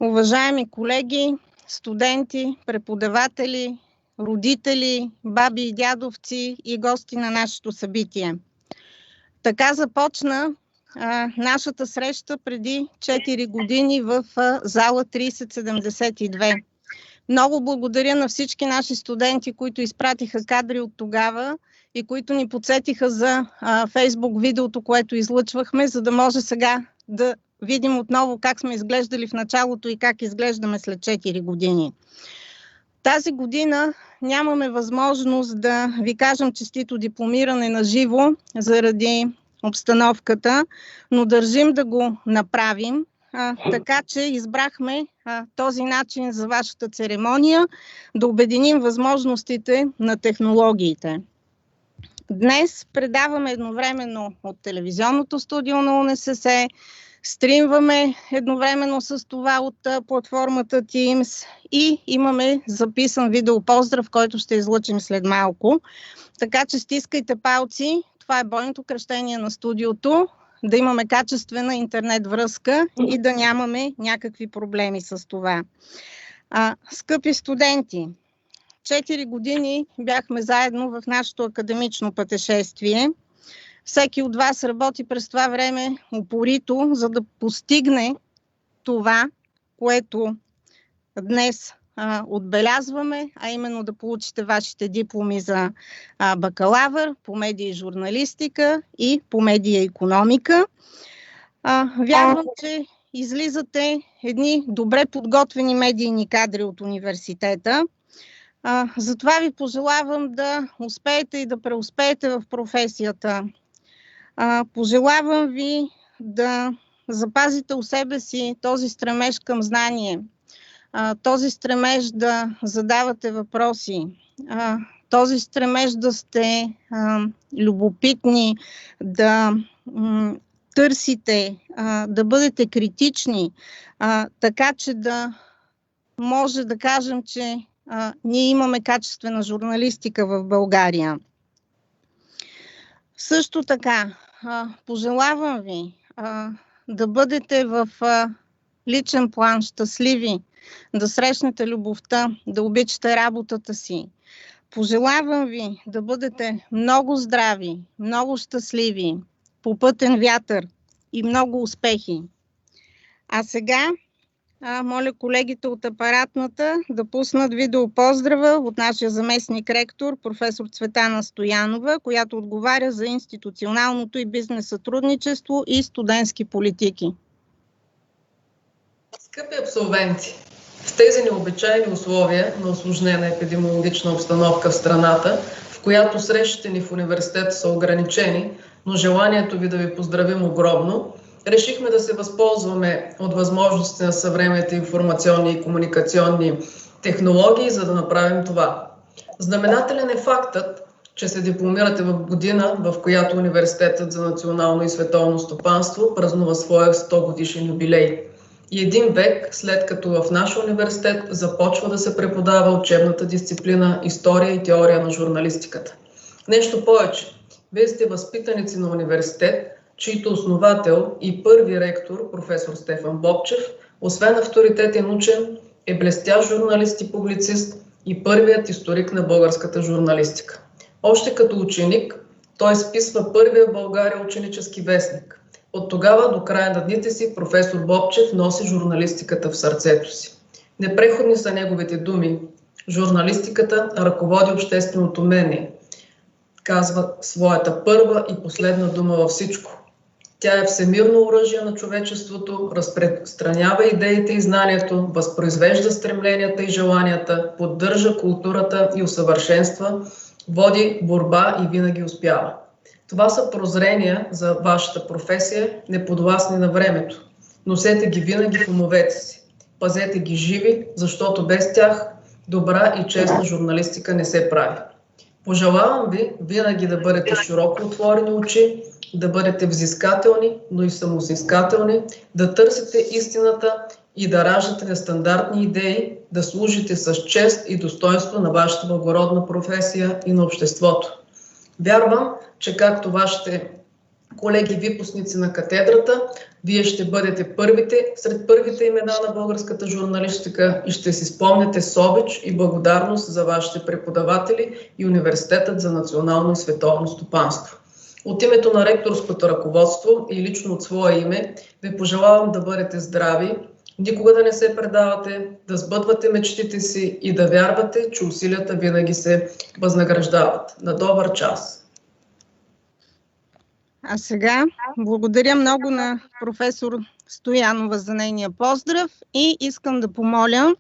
Уважаеми колеги, студенти, преподаватели, родители, баби и дядовци и гости на нашето събитие. Така започна нашата среща преди 4 години в зала 3072. Много благодаря на всички наши студенти, които изпратиха кадри от тогава и които ни подсетиха за Фейсбук видеото, което излъчвахме, за да може сега да видим отново как сме изглеждали в началото и как изглеждаме след 4 години. Тази година нямаме възможност да ви кажем честито дипломиране на живо заради обстановката, но държим да го направим, така че избрахме този начин за вашата церемония, да обединим възможностите на технологиите. Днес предаваме едновременно от телевизионното студио на УНСС, стримваме едновременно с това от платформата Teams и имаме записан видеопоздрав, който ще излъчим след малко. Така че стискайте палци, това е бойното кръщение на студиото, да имаме качествена интернет връзка и да нямаме някакви проблеми с това. Скъпи студенти, 4 години бяхме заедно в нашето академично пътешествие. Всеки от вас работи през това време упорито, за да постигне това, което днес отбелязваме, а именно да получите вашите дипломи за бакалавър по медия и журналистика и по медия и икономика. Вярвам, че излизате едни добре подготвени медийни кадри от университета. Затова ви пожелавам да успеете и да преуспеете в професията. Пожелавам ви да запазите у себе си този стремеж към знание, този стремеж да задавате въпроси, този стремеж да сте любопитни, да търсите, да бъдете критични, така че да може да кажем, че ние имаме качествена журналистика в България. Също така, пожелавам ви да бъдете в личен план щастливи, да срещнете любовта, да обичате работата си. Пожелавам ви да бъдете много здрави, много щастливи, попътен вятър и много успехи. А сега моля колегите от апаратната да пуснат видеопоздрава от нашия заместник ректор, професор Цветана Стоянова, която отговаря за институционалното и бизнес сътрудничество и студентски политики. Скъпи абсолвенти, в тези необичайни условия на усложнена епидемиологична обстановка в страната, в която срещите ни в университета са ограничени, но желанието ви да ви поздравим огромно, решихме да се възползваме от възможностите на съвременните информационни и комуникационни технологии, за да направим това. Знаменателен е фактът, че се дипломирате в година, в която Университетът за национално и световно стопанство празнува своя 100 годишен юбилей. И 1 век след като в нашия университет започва да се преподава учебната дисциплина история и теория на журналистиката. Нещо повече, вие сте възпитаници на университет, чийто основател и първи ректор, професор Стефан Бобчев, освен авторитетен учен, е блестящ журналист и публицист и първият историк на българската журналистика. Още като ученик, той списва първия в България ученически вестник. От тогава до края на дните си професор Бобчев носи журналистиката в сърцето си. Непреходни са неговите думи. Журналистиката ръководи общественото мнение. Казва своята първа и последна дума във всичко. Тя е всемирно оръжие на човечеството, разпространява идеите и знанието, възпроизвежда стремленията и желанията, поддържа културата и усъвършенства, води борба и винаги успява. Това са прозрения за вашата професия, неподвластни на времето. Носете ги винаги в умовете си. Пазете ги живи, защото без тях добра и честна журналистика не се прави. Пожелавам ви винаги да бъдете широко отворени очи, да бъдете взискателни, но и самоизискателни, да търсите истината и да раждате нестандартни идеи, да служите с чест и достоинство на вашата благородна професия и на обществото. Вярвам, че както вашите колеги випускници на катедрата, вие ще бъдете сред първите имена на българската журналистика и ще си спомняте с обич и благодарност за вашите преподаватели и Университетът за национално и световно стопанство. От името на ректорското ръководство и лично от свое име ви пожелавам да бъдете здрави, никога да не се предавате, да сбъдвате мечтите си и да вярвате, че усилията винаги се възнаграждават. На добър час! А сега благодаря много на професор Стоянова за нейния поздрав и искам да помоля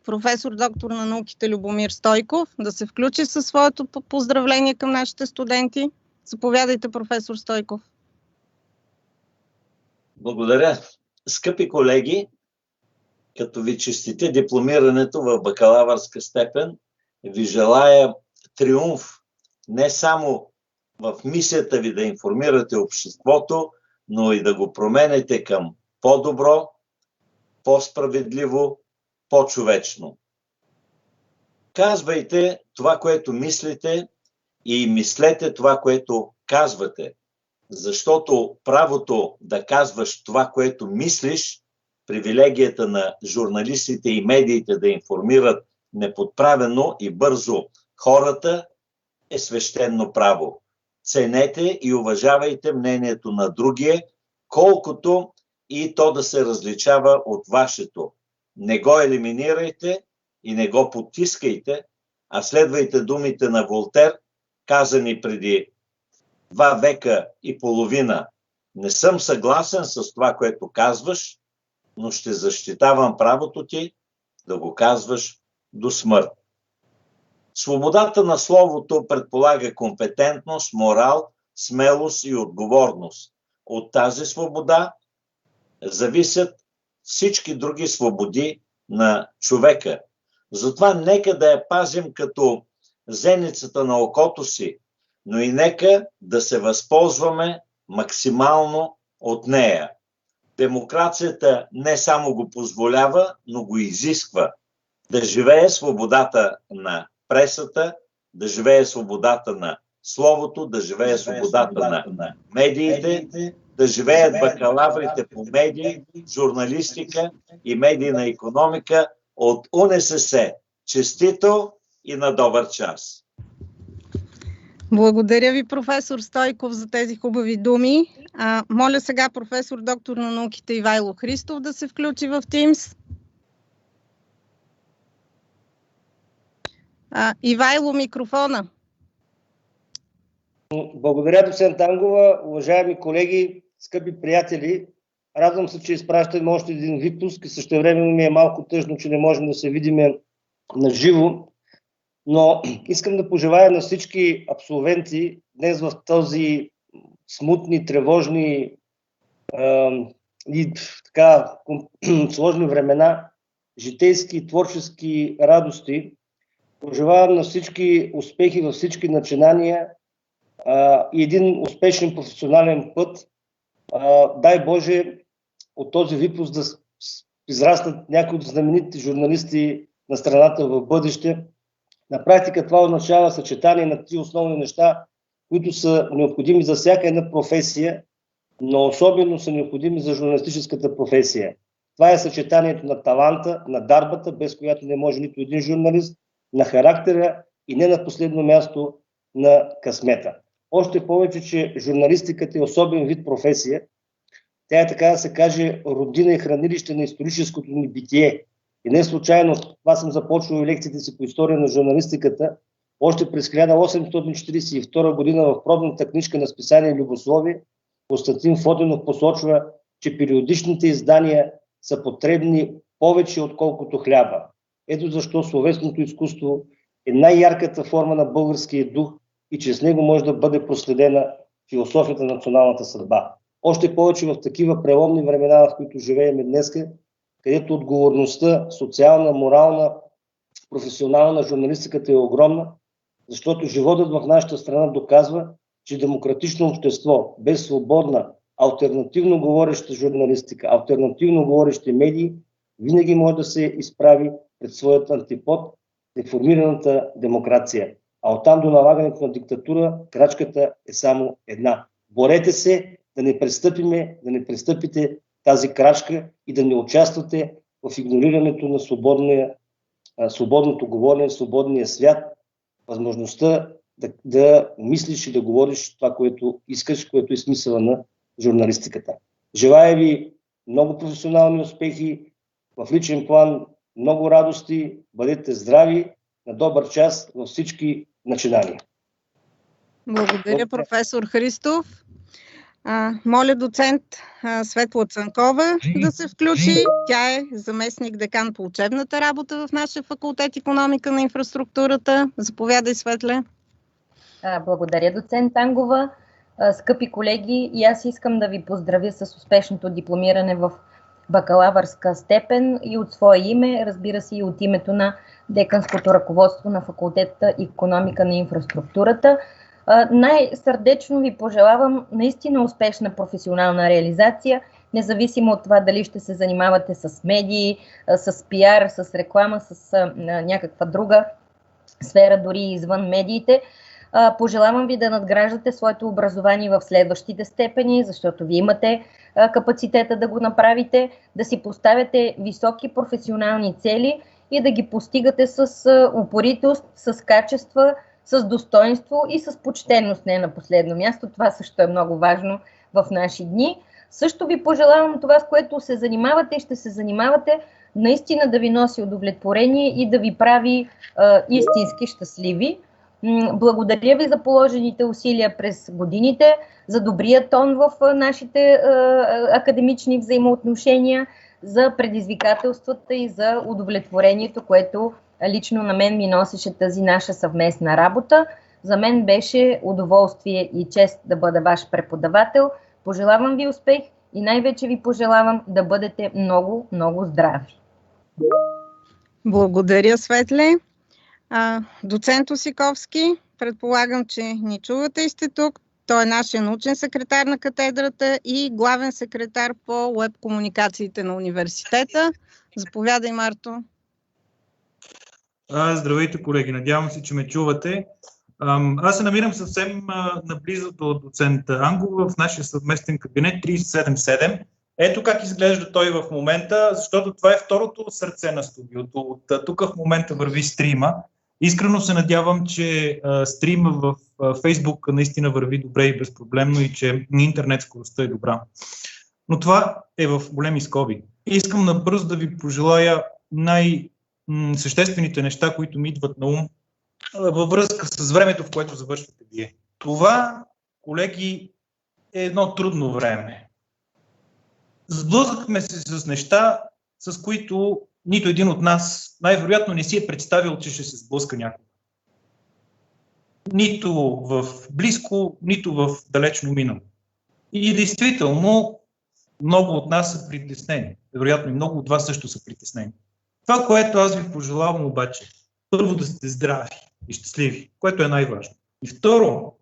професор доктор на науките Любомир Стойков да се включи със своето поздравление към нашите студенти. Заповядайте, професор Стойков. Благодаря. Скъпи колеги, като ви честите дипломирането в бакалавърска степен, ви желая триумф не само в мисията ви да информирате обществото, но и да го променете към по-добро, по-справедливо, по-човечно. Казвайте това, което мислите, и мислете това, което казвате, защото правото да казваш това, което мислиш, привилегията на журналистите и медиите да информират неподправено и бързо хората е свещено право. Ценете и уважавайте мнението на другия, колкото и то да се различава от вашето. Не го елиминирайте и не го потискайте, а следвайте думите на Волтер, казани преди 2 века и половина. Не съм съгласен с това, което казваш, но ще защитавам правото ти да го казваш до смърт. Свободата на словото предполага компетентност, морал, смелост и отговорност. От тази свобода зависят всички други свободи на човека. Затова нека да я пазим като зеницата на окото си, но и нека да се възползваме максимално от нея. Демокрацията не само го позволява, но го изисква. Да живее свободата на пресата, да живее свободата на словото, да живее свободата на медиите, да живеят бакалаврите по медии, журналистика и медийна икономика от УНСС. Честито и на добър час! Благодаря ви, професор Стойков, за тези хубави думи. Моля сега професор доктор на науките Ивайло Христов да се включи в Teams. Ивайло, микрофона. Благодаря, доцент Ангова. Уважаеми колеги, скъпи приятели, радвам се, че изпращаме още един випуск и същевременно ми е малко тъжно, че не можем да се видим на живо. Но искам да пожелая на всички абсолвенти днес в този смутни, тревожни и така сложни времена, житейски и творчески радости. Пожелавам на всички успехи във всички начинания и един успешен професионален път. Дай Боже от този випуск да израснат някои от знаменитите журналисти на страната в бъдеще. На практика това означава съчетание на 3 основни неща, които са необходими за всяка една професия, но особено са необходими за журналистическата професия. Това е съчетанието на таланта, на дарбата, без която не може нито един журналист, на характера и не на последно място на късмета. Още повече, че журналистиката е особен вид професия. Тя е, така да се каже, родина и хранилище на историческото ни битие. И не случайно, това съм започвал лекциите си по история на журналистиката, още през 1842 година в пробната книжка на списание Любословие Константин Фотинов посочва, че периодичните издания са потребни повече отколкото хляба. Ето защо словесното изкуство е най-ярката форма на българския дух и чрез него може да бъде проследена философията на националната съдба. Още повече в такива преломни времена, в които живеем днес, където отговорността социална, морална, професионална на журналистиката е огромна, защото животът в нашата страна доказва, че демократично общество, без свободна, алтернативно говореща журналистика, алтернативно говорещи медии, винаги може да се изправи пред своят антипод, реформираната демокрация. А оттам до налагането на диктатура, крачката е само една – Борете се да не престъпите тази крачка и да не участвате в игнорирането на свободното говорене, свободния свят, възможността да мислиш и да говориш това, което искаш, което е смисъла на журналистиката. Желая ви много професионални успехи, в личен план много радости, бъдете здрави, на добър час във всички начинания. Благодаря, професор Христов. Моля доцент Светла Цанкова да се включи. Тя е заместник декан по учебната работа в нашия факултет икономика на инфраструктурата. Заповядай, Светле. Благодаря, доцент Ангова. Скъпи колеги, и аз искам да ви поздравя с успешното дипломиране в бакалавърска степен и от свое име, разбира се и от името на деканското ръководство на факултета икономика на инфраструктурата. Най-сърдечно ви пожелавам наистина успешна професионална реализация, независимо от това дали ще се занимавате с медии, с пиар, с реклама, с някаква друга сфера, дори извън медиите. Пожелавам ви да надграждате своето образование в следващите степени, защото ви имате капацитета да го направите, да си поставяте високи професионални цели и да ги постигате с упоритост, с качества, с достоинство и с почтенност, не на последно място. Това също е много важно в наши дни. Също ви пожелавам това, с което се занимавате и ще се занимавате, наистина да ви носи удовлетворение и да ви прави истински щастливи. Благодаря ви за положените усилия през годините, за добрия тон в нашите академични взаимоотношения, за предизвикателствата и за удовлетворението, което лично на мен ми носеше тази наша съвместна работа. За мен беше удоволствие и чест да бъда ваш преподавател. Пожелавам ви успех и най-вече ви пожелавам да бъдете много, много здрави. Благодаря, Светле. Доцент Осиковски, предполагам, че ни чувате и сте тук. Той е нашия научен секретар на катедрата и главен секретар по уеб комуникациите на университета. Заповядай, Марто. Здравейте, колеги. Надявам се, че ме чувате. Аз се намирам съвсем наблизо до доцент Ангова в нашия съвместен кабинет 377. Ето как изглежда той в момента, защото това е второто сърце на студиото. От тук в момента върви стрима. Искрено се надявам, че стрима в Фейсбук наистина върви добре и безпроблемно и че на интернет скоростта е добра. Но това е в големи скоби. Искам набързо да ви пожелая най-съществените неща, които ми идват на ум във връзка с времето, в което завършвате вие. Това, колеги, е едно трудно време. Сблъскахме се с неща, с които нито един от нас най-вероятно не си е представил, че ще се сблъска някога. Нито в близко, нито в далечно минало. И действително много от нас са притеснени. Вероятно и много от вас също са притеснени. Това, което аз ви пожелавам обаче, първо да сте здрави и щастливи, което е най-важно. И второ,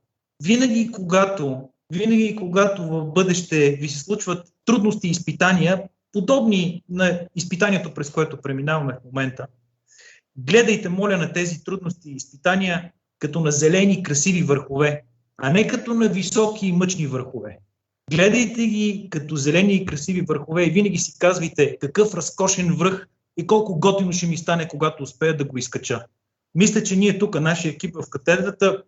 винаги когато в бъдеще ви се случват трудности и изпитания, подобни на изпитанието, през което преминаваме в момента, гледайте, моля, на тези трудности и изпитания като на зелени, красиви върхове, а не като на високи и мъчни върхове. Гледайте ги като зелени и красиви върхове и винаги си казвайте какъв разкошен връх и колко готино ще ми стане, когато успея да го изкача. Мисля, че ние тук, нашия екип в катедрата,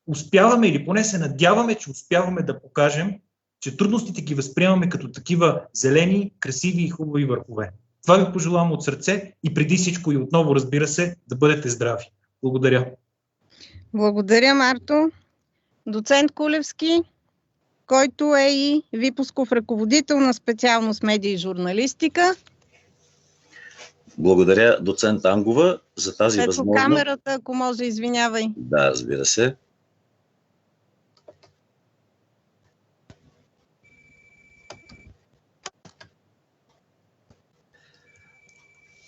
успяваме или поне се надяваме, че успяваме да покажем, че трудностите ги възприемаме като такива зелени, красиви и хубави върхове. Това ви пожелавам от сърце и преди всичко и отново, разбира се, да бъдете здрави. Благодаря. Благодаря, Марто. Доцент Кулевски, който е и випусков ръководител на специалност медия и журналистика. Благодаря, доцент Ангова, за тази възможност. Камерата, ако може, извинявай. Да, разбира се.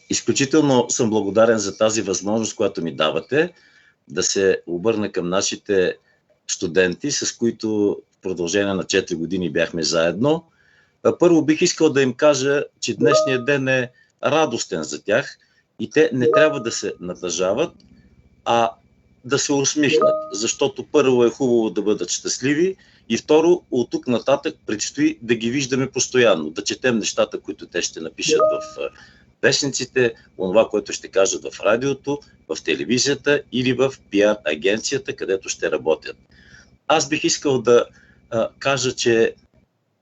Изключително съм благодарен за тази възможност, която ми давате, да се обърна към нашите студенти, с които в продължение на 4 години бяхме заедно. Първо бих искал да им кажа, че днешният ден е радостен за тях и те не трябва да се натъжават, а да се усмихнат, защото първо е хубаво да бъдат щастливи и второ, от тук нататък предстои да ги виждаме постоянно, да четем нещата, които те ще напишат в вестниците, онова, което ще кажат в радиото, в телевизията или в пиар агенцията, където ще работят. Аз бих искал да кажа, че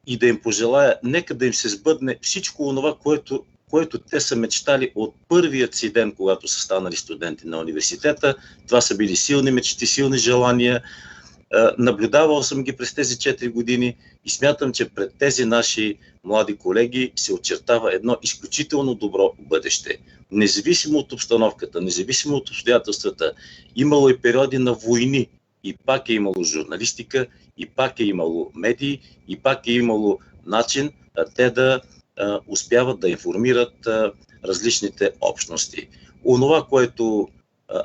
и да им пожелая, нека да им се сбъдне всичко онова, което те са мечтали от първият си ден, когато са станали студенти на университета. Това са били силни мечти, силни желания. Наблюдавал съм ги през тези 4 години и смятам, че пред тези наши млади колеги се очертава едно изключително добро бъдеще. Независимо от обстановката, независимо от обстоятелствата, имало и периоди на войни, и пак е имало журналистика, и пак е имало медии, и пак е имало начин те да успяват да информират различните общности. Онова, което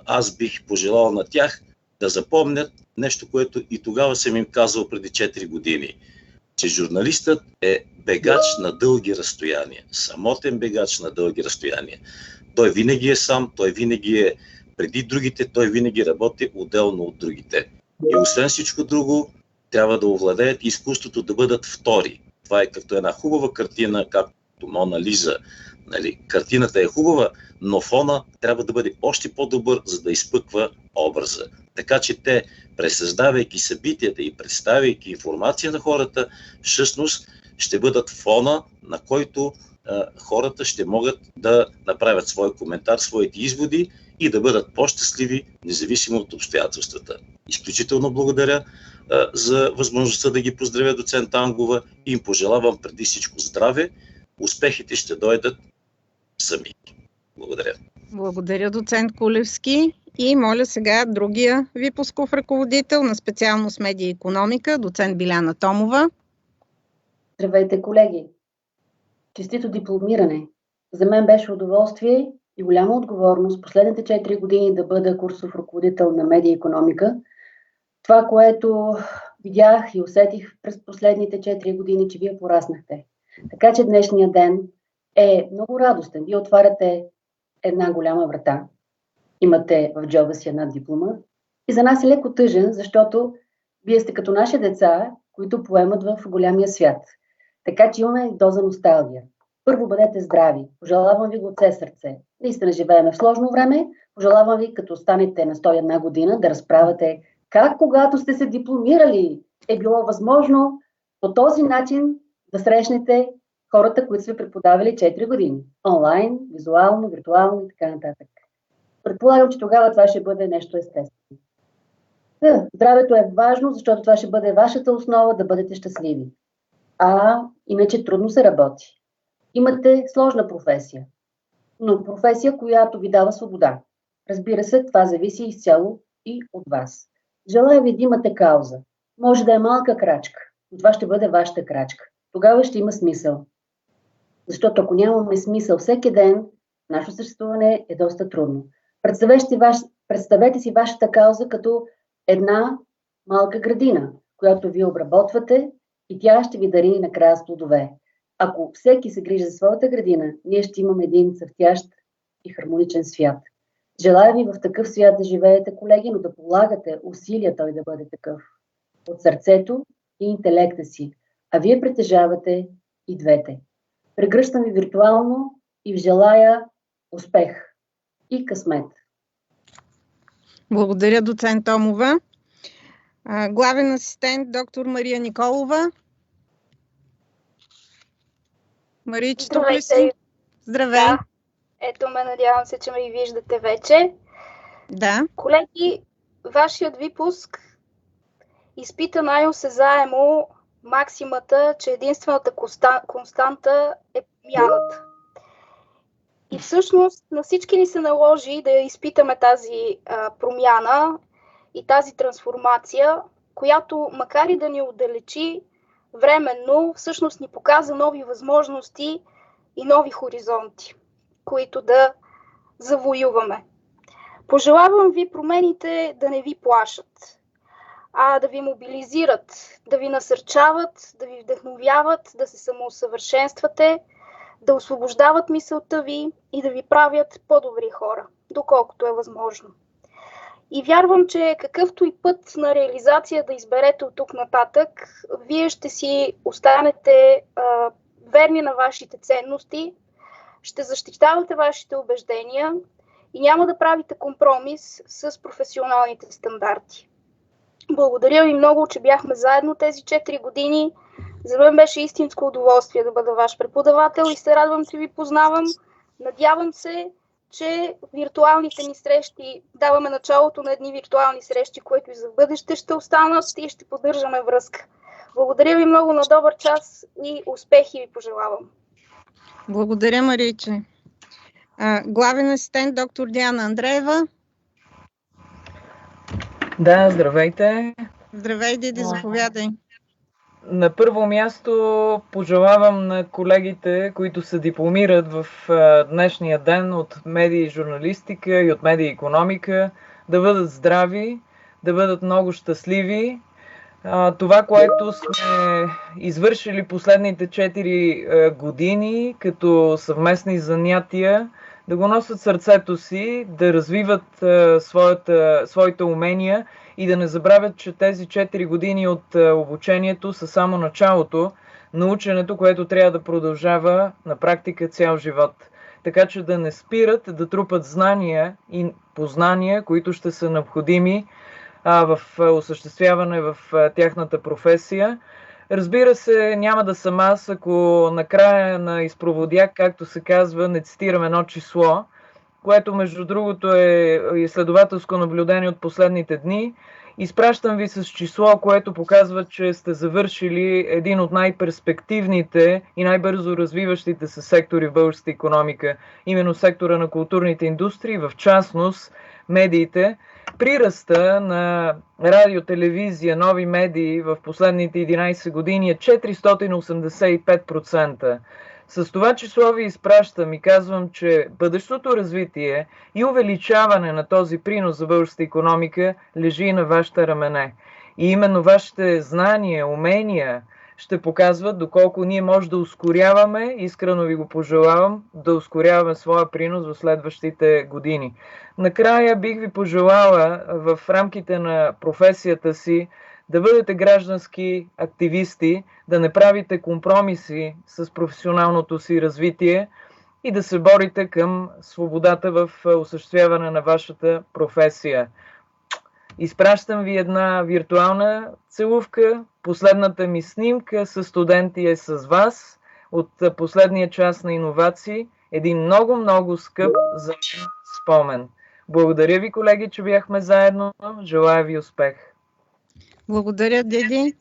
аз бих пожелал на тях, да запомнят нещо, което и тогава съм им казал преди 4 години, че журналистът е бегач на дълги разстояния, самотен бегач на дълги разстояния. Той винаги е сам, той винаги е преди другите, той винаги работи отделно от другите. И освен всичко друго, трябва да овладеят изкуството да бъдат втори. Това е като една хубава картина, както Мона Лиза. Нали? Картината е хубава, но фона трябва да бъде още по-добър, за да изпъква образа. Така че те, пресъздавайки събитията и представяйки информация на хората, всъщност ще бъдат фона, на който хората ще могат да направят свой коментар, своите изводи и да бъдат по-щастливи, независимо от обстоятелствата. Изключително благодаря за възможността да ги поздравя, доцент Ангова, и им пожелавам преди всичко здраве. Успехите ще дойдат сами. Благодаря. Благодаря, доцент Кулевски. И моля сега другия випусков ръководител на специалност медия и икономика, доцент Биляна Томова. Здравейте, колеги! Честито дипломиране! За мен беше удоволствие и голяма отговорност последните 4 години да бъда курсов ръководител на медия и икономика. Това, което видях и усетих през последните 4 години, че вие пораснахте. Така че днешния ден е много радостен. Вие отваряте една голяма врата. Имате в джоба си една диплома. И за нас е леко тъжен, защото вие сте като наши деца, които поемат в голямия свят. Така че имаме доза носталгия. Първо, бъдете здрави. Пожелавам ви го от все сърце. Наистина живееме в сложно време. Пожелавам ви, като станете на 101 година, да разправяте как, когато сте се дипломирали, е било възможно по този начин да срещнете хората, които сте преподавали 4 години. Онлайн, визуално, виртуално и така нататък. Предполагам, че тогава това ще бъде нещо естествено. Здравето е важно, защото това ще бъде вашата основа да бъдете щастливи. Иначе трудно се работи. Имате сложна професия, но професия, която ви дава свобода. Разбира се, това зависи изцяло и от вас. Желая ви да имате кауза. Може да е малка крачка, но това ще бъде вашата крачка. Тогава ще има смисъл. Защото ако нямаме смисъл всеки ден, нашето съществуване е доста трудно. Представете си вашата кауза като една малка градина, която вие обработвате и тя ще ви дари накрая с плодове. Ако всеки се грижи за своята градина, ние ще имаме един цъфтящ и хармоничен свят. Желая ви в такъв свят да живеете, колеги, но да полагате усилия той да бъде такъв. От сърцето и интелекта си. А вие притежавате и двете. Прегръщам ви виртуално и ви желая успех и късмет. Благодаря, доцент Томова. Главен асистент доктор Мария Николова. Мариче, тук ли си? Здравей! Да. Ето ме, надявам се, че ме и виждате вече. Да. Колеги, вашият випуск изпита най-осезаемо максимата, че единствената константа е промяната. И всъщност на всички ни се наложи да изпитаме тази промяна и тази трансформация, която макар и да ни отдалечи временно, всъщност ни показа нови възможности и нови хоризонти, които да завоюваме. Пожелавам ви промените да не ви плашат, а да ви мобилизират, да ви насърчават, да ви вдъхновяват, да се самоусъвършенствате, да освобождават мисълта ви и да ви правят по-добри хора, доколкото е възможно. И вярвам, че какъвто и път на реализация да изберете от тук нататък, вие ще си останете верни на вашите ценности, ще защитавате вашите убеждения и няма да правите компромис с професионалните стандарти. Благодаря ви много, че бяхме заедно тези 4 години. За мен беше истинско удоволствие да бъда ваш преподавател и се радвам, че ви познавам. Надявам се, че виртуалните ни срещи, даваме началото на едни виртуални срещи, които и за бъдеще ще останат и ще поддържаме връзка. Благодаря ви много, на добър час и успехи ви пожелавам. Благодаря, Мариче. Главен асистент доктор Диана Андреева. Да, здравейте. Здравей, Диди, заповядай. На първо място пожелавам на колегите, които се дипломират в днешния ден от медии и журналистика и от медии и икономика, да бъдат здрави, да бъдат много щастливи. Това, което сме извършили последните 4 години като съвместни занятия, да го носят сърцето си, да развиват своите умения и да не забравят, че тези 4 години от обучението са само началото на ученето, което трябва да продължава на практика цял живот. Така че да не спират да трупат знания и познания, които ще са необходими в осъществяване в тяхната професия. Разбира се, няма да съм аз, ако накрая на изпроводяк, както се казва, не цитирам едно число, което между другото е изследователско наблюдение от последните дни. Изпращам ви с число, което показва, че сте завършили един от най-перспективните и най-бързо развиващите се сектори в българската икономика, именно сектора на културните индустрии, в частност медиите. Приръста на радио, телевизия, нови медии в последните 11 години е 485%. С това число ви изпращам и казвам, че бъдещото развитие и увеличаване на този принос за българската икономика лежи на вашите рамене. И именно вашите знания, умения ще показват доколко ние може да ускоряваме, искрено ви го пожелавам, да ускоряваме своя принос в следващите години. Накрая бих ви пожелала в рамките на професията си да бъдете граждански активисти, да не правите компромиси с професионалното си развитие и да се борите към свободата в осъществяване на вашата професия. Изпращам ви една виртуална целувка. Последната ми снимка с студенти е с вас от последния час на иновации. Един много скъп за мен спомен. Благодаря ви, колеги, че бяхме заедно. Желая ви успех. Благодаря, Диди.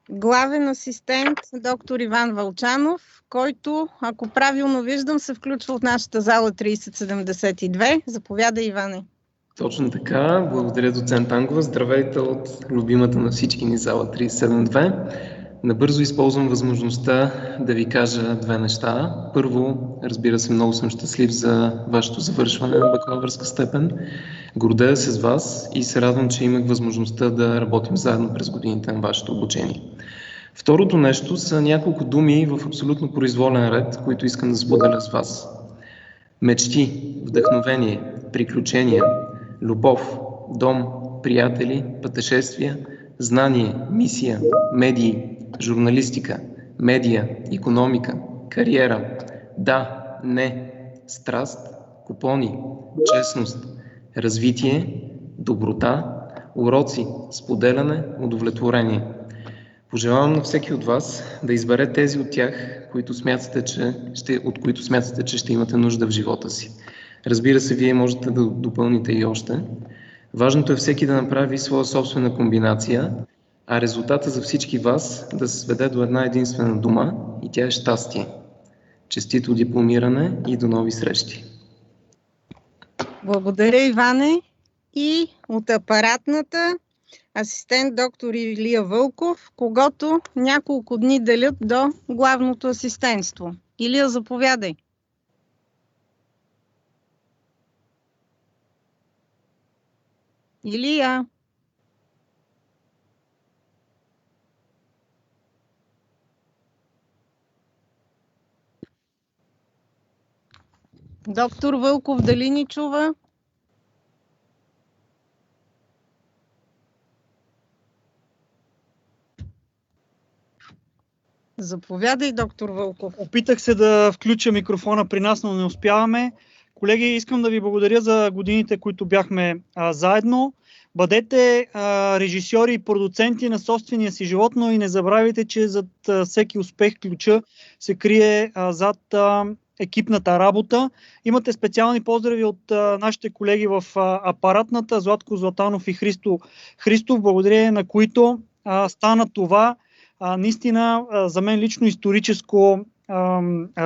Главен асистент доктор Иван Вълчанов, който, ако правилно виждам, се включва от нашата зала 3072. Заповядай, Иване. Точно така. Благодаря, доцент Ангова. Здравейте от любимата на всички ни зала 372. Набързо използвам възможността да ви кажа 2 неща. Първо, разбира се, много съм щастлив за вашето завършване на бакалавърска степен. Гордея се с вас и се радвам, че имах възможността да работим заедно през годините на вашето обучение. Второто нещо са няколко думи в абсолютно произволен ред, които искам да споделя с вас. Мечти, вдъхновение, приключения, любов, дом, приятели, пътешествия, знание, мисия, медии, журналистика, медия, икономика, кариера, да, не, страст, купони, честност, развитие, доброта, уроци, споделяне, удовлетворение. Пожелавам на всеки от вас да избере тези от тях, от които смятате, че ще имате нужда в живота си. Разбира се, вие можете да допълните и още. Важното е всеки да направи своя собствена комбинация, а резултата за всички вас да се сведе до една единствена дума и тя е щастие. Честито дипломиране и до нови срещи! Благодаря, Иване. И от апаратната асистент доктор Илия Вълков, когото няколко дни делят до главното асистентство. Илия, заповядай. Илия. Доктор Вълков, дали ни чува? Заповядай, доктор Вълков. Опитах се да включа микрофона при нас, но не успяваме. Колеги, искам да ви благодаря за годините, които бяхме заедно. Бъдете режисьори и продуценти на собствения си живот, но и не забравяйте, че зад всеки успех ключа се крие зад екипната работа. Имате специални поздрави от нашите колеги в апаратната, Златко Златанов и Христо Христов, благодарение на които стана това наистина за мен лично историческо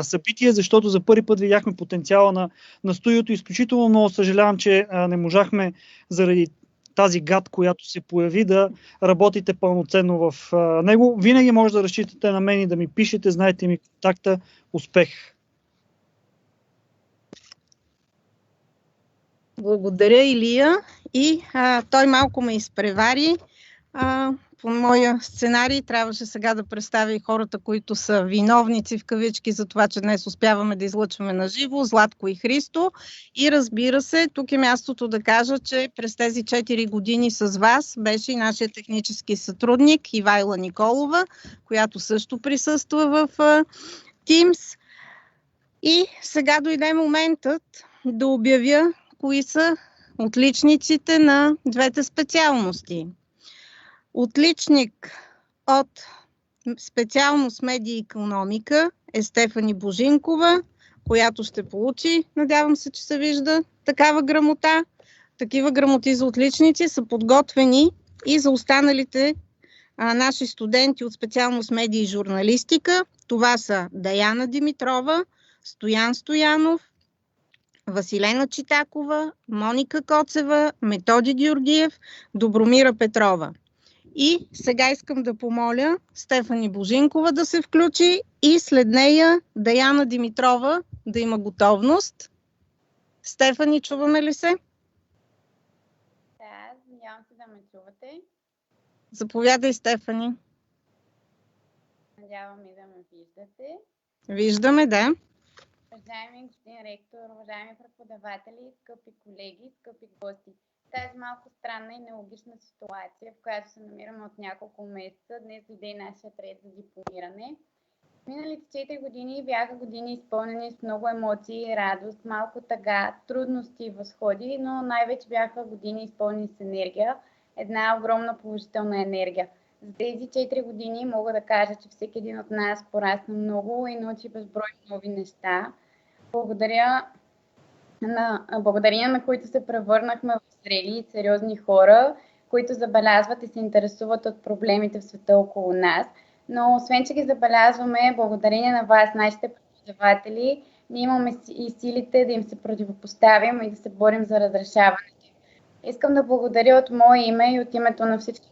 събитие, защото за първи път видяхме потенциала на студиото. Изключително много съжалявам, че не можахме заради тази гад, която се появи, да работите пълноценно в него. Винаги може да разчитате на мен и да ми пишете, знаете ми контакта. Успех! Благодаря, Илия. И той малко ме изпревари. По моя сценарий трябваше сега да представя и хората, които са виновници в кавички за това, че днес успяваме да излъчваме на живо, Златко и Христо. И разбира се, тук е мястото да кажа, че през тези 4 години с вас беше и нашия технически сътрудник Ивайла Николова, която също присъства в Teams. И сега дойде моментът да обявя кои са отличниците на двете специалности. Отличник от специалност медия и икономика е Стефани Божинкова, която ще получи, надявам се, че се вижда, такава грамота. Такива грамоти за отличници са подготвени и за останалите наши студенти от специалност медия и журналистика. Това са Даяна Димитрова, Стоян Стоянов, Василена Читакова, Моника Коцева, Методи Георгиев, Добромира Петрова. И сега искам да помоля Стефани Божинкова да се включи и след нея Даяна Димитрова да има готовност. Стефани, чуваме ли се? Да, надявам се да ме чувате. Заповядай, Стефани. Надявам и да ме виждате. Виждаме, да. Уважаеми господин ректор, уважаеми преподаватели, скъпи колеги, скъпи гости. Тази малко странна и нелогична ситуация, в която се намираме от няколко месеца, днес дойде и нашия ред за дипломиране. Миналите 4 години бяха години изпълнени с много емоции, радост, малко тъга, трудности и възходи, но най-вече бяха години изпълнени с енергия, една огромна положителна енергия. За тези 4 години мога да кажа, че всеки един от нас порасна много и научи безброй нови неща. Благодарение на които се превърнахме в зрели и сериозни хора, които забелязват и се интересуват от проблемите в света около нас. Но освен, че ги забелязваме, благодарение на вас, нашите преподаватели, ние имаме и силите да им се противопоставим и да се борим за разрешаването. Искам да благодаря от мое име и от името на всички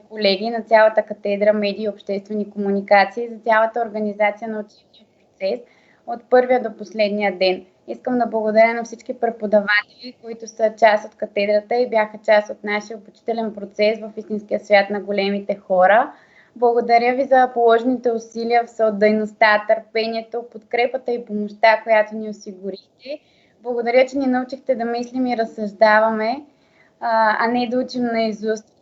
колеги на цялата катедра медии и обществени комуникации за цялата организация на учебния процес от първия до последния ден. Искам да благодаря на всички преподаватели, които са част от катедрата и бяха част от нашия обучителен процес в истинския свят на големите хора. Благодаря ви за положените усилия, всеотдайността, търпението, подкрепата и помощта, която ни осигурихте. Благодаря, че ни научихте да мислим и разсъждаваме, а не да учим наизуст.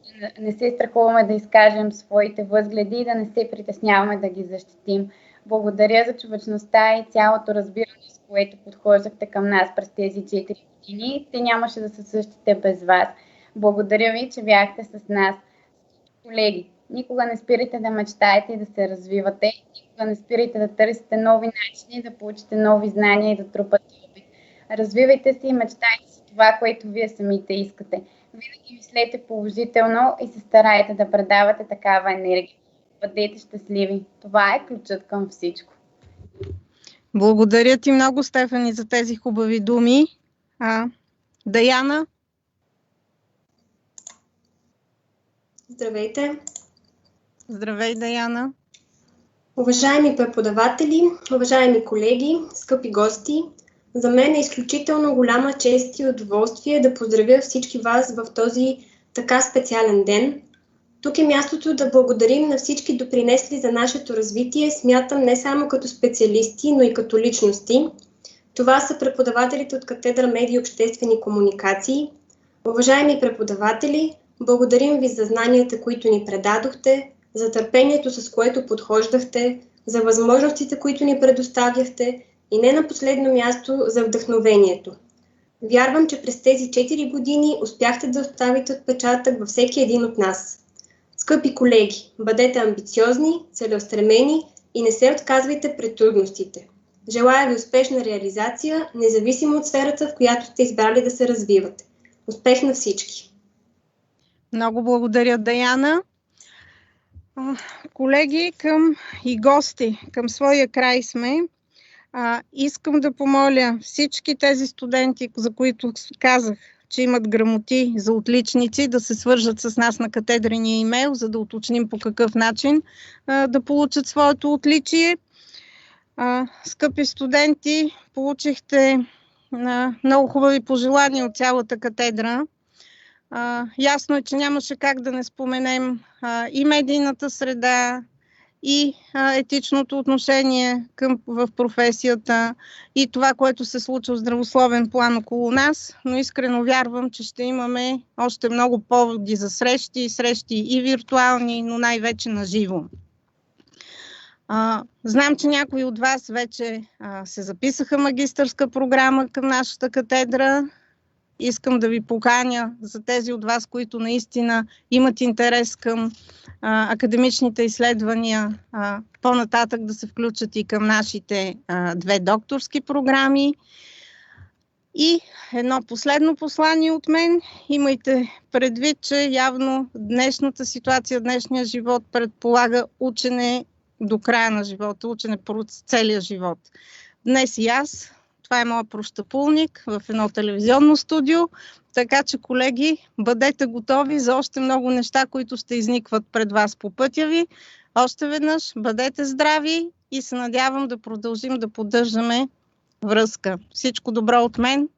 Не се страхуваме да изкажем своите възгледи и да не се притесняваме да ги защитим. Благодаря за човечността и цялото разбиране, с което подхождахте към нас през тези 4 години. Те нямаше да са същите без вас. Благодаря ви, че бяхте с нас. Колеги, никога не спирайте да мечтаете и да се развивате. Никога не спирайте да търсите нови начини, да получите нови знания и да трупате опит. Развивайте се и мечтайте за това, което вие самите искате. Винаги мислете положително и се старайте да предавате такава енергия. Бъдете щастливи. Това е ключът към всичко. Благодаря ти много, Стефани, за тези хубави думи. Даяна? Здравейте! Здравей, Даяна! Уважаеми преподаватели, уважаеми колеги, скъпи гости, за мен е изключително голяма чест и удоволствие да поздравя всички вас в този така специален ден. Тук е мястото да благодарим на всички допринесли за нашето развитие, смятам не само като специалисти, но и като личности. Това са преподавателите от катедра медии и обществени комуникации. Уважаеми преподаватели, благодарим ви за знанията, които ни предадохте, за търпението, с което подхождахте, за възможностите, които ни предоставяхте и не на последно място за вдъхновението. Вярвам, че през тези 4 години успяхте да оставите отпечатък във всеки един от нас. Скъпи колеги, бъдете амбициозни, целеустремени и не се отказвайте пред трудностите. Желая ви успешна реализация, независимо от сферата, в която сте избрали да се развивате. Успех на всички! Много благодаря, Даяна. Колеги и гости, към своя край сме. Искам да помоля всички тези студенти, за които казах, че имат грамоти за отличници, да се свържат с нас на катедрения имейл, за да уточним по какъв начин да получат своето отличие. Скъпи студенти, получихте много хубави пожелания от цялата катедра. Ясно е, че нямаше как да не споменем и медийната среда, и етичното отношение в професията, и това, което се случва в здравословен план около нас, но искрено вярвам, че ще имаме още много поводи за срещи и виртуални, но най-вече на живо. Знам, че някои от вас вече се записаха магистърска програма към нашата катедра. Искам да ви поканя за тези от вас, които наистина имат интерес към академичните изследвания, по-нататък да се включат и към нашите 2 докторски програми. И едно последно послание от мен. Имайте предвид, че явно днешната ситуация, днешния живот предполага учене до края на живота, учене по целия живот. Днес и аз, това е моят прощапулник в едно телевизионно студио, така че, колеги, бъдете готови за още много неща, които ще изникват пред вас по пътя ви. Още веднъж бъдете здрави и се надявам да продължим да поддържаме връзка. Всичко добро от мен